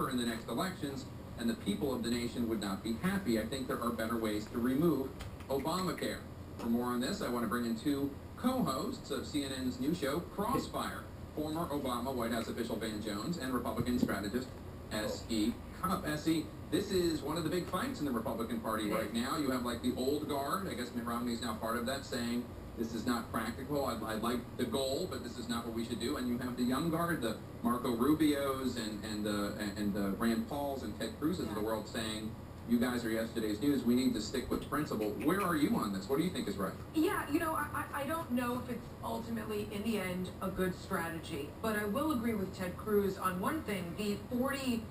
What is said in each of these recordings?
suffer in the next elections, and the people of the nation would not be happy. I think there are better ways to remove Obamacare. For more on this, I want to bring in two co-hosts of CNN's new show, Crossfire. Former Obama White House official Van Jones and Republican strategist S.E. Cupp. S.E., this is one of the big fights in the Republican Party right now. You have like the old guard, I guess Mitt Romney's now part of that, saying this is not practical. I like the goal, but this is not what we should do. And you have the young guard, the Marco Rubios and Rand Pauls and Ted Cruz's of the world saying, you guys are yesterday's news. We need to stick with principle. Where are you on this? What do you think is right? Yeah, I don't know if it's ultimately, in the end, a good strategy. But I will agree with Ted Cruz on one thing. The 40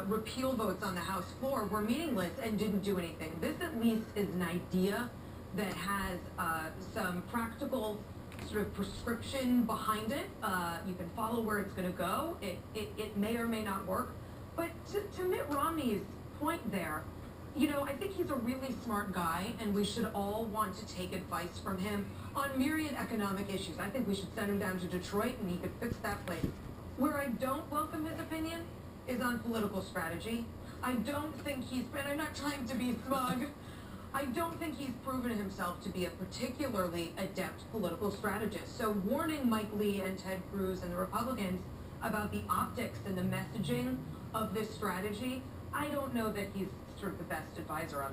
repeal votes on the House floor were meaningless and didn't do anything. This at least is an idea that has some practical sort of prescription behind it. You can follow where it's going to go. It may or may not work. But to Mitt Romney's point there, I think he's a really smart guy, and we should all want to take advice from him on myriad economic issues. I think we should send him down to Detroit, and he could fix that place. Where I don't welcome his opinion is on political strategy. I don't think and I'm not trying to be smug, I don't think he's proven himself to be a particularly adept political strategist. So warning Mike Lee and Ted Cruz and the Republicans about the optics and the messaging of this strategy, I don't know that he's sort of the best advisor on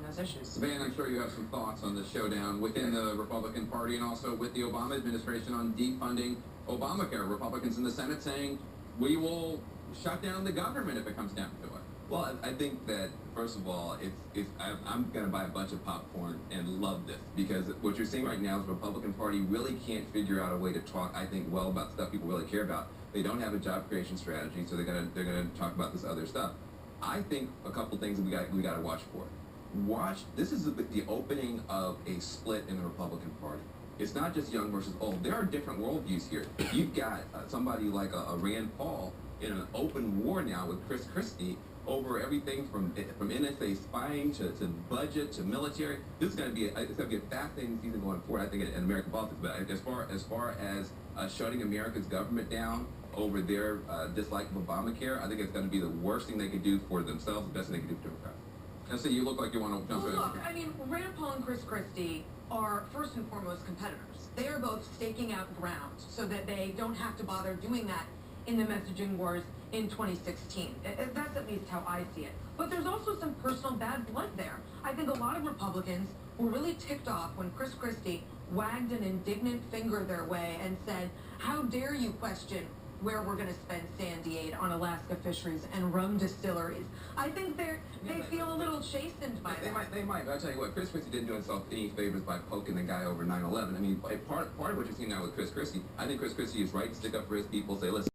those issues. Van, I'm sure you have some thoughts on the showdown within the Republican Party and also with the Obama administration on defunding Obamacare. Republicans in the Senate saying we will shut down the government if it comes down to it. Well, I think that, first of all, I'm going to buy a bunch of popcorn and love this, because what you're seeing right now is the Republican Party really can't figure out a way to talk, I think, well about stuff people really care about. They don't have a job creation strategy, so they're gonna talk about this other stuff. I think a couple things that we got to watch for. This is the opening of a split in the Republican Party. It's not just young versus old. There are different worldviews here. You've got somebody like a Rand Paul in an open war now with Chris Christie over everything from NSA spying to budget to military. This is going to be a fascinating season going forward, I think, in American politics. But as far as shutting America's government down over their dislike of Obamacare, I think it's going to be the worst thing they could do for themselves, the best thing they could do for Democrats. And so you look like you want to jump in. Look, I mean, Rand Paul and Chris Christie are first and foremost competitors. They are both staking out ground so that they don't have to bother doing that in the messaging wars in 2016. That's at least how I see it. But there's also some personal bad blood there. I think a lot of Republicans were really ticked off when Chris Christie wagged an indignant finger their way and said, how dare you question where we're going to spend sandy aid on Alaska fisheries and rum distilleries. I think they feel a little chastened by that. They might. But I'll tell you what, Chris Christie didn't do himself any favors by poking the guy over 9/11. I mean, part of what you're seeing now with Chris Christie, I think Chris Christie is right to stick up for his people, say, listen,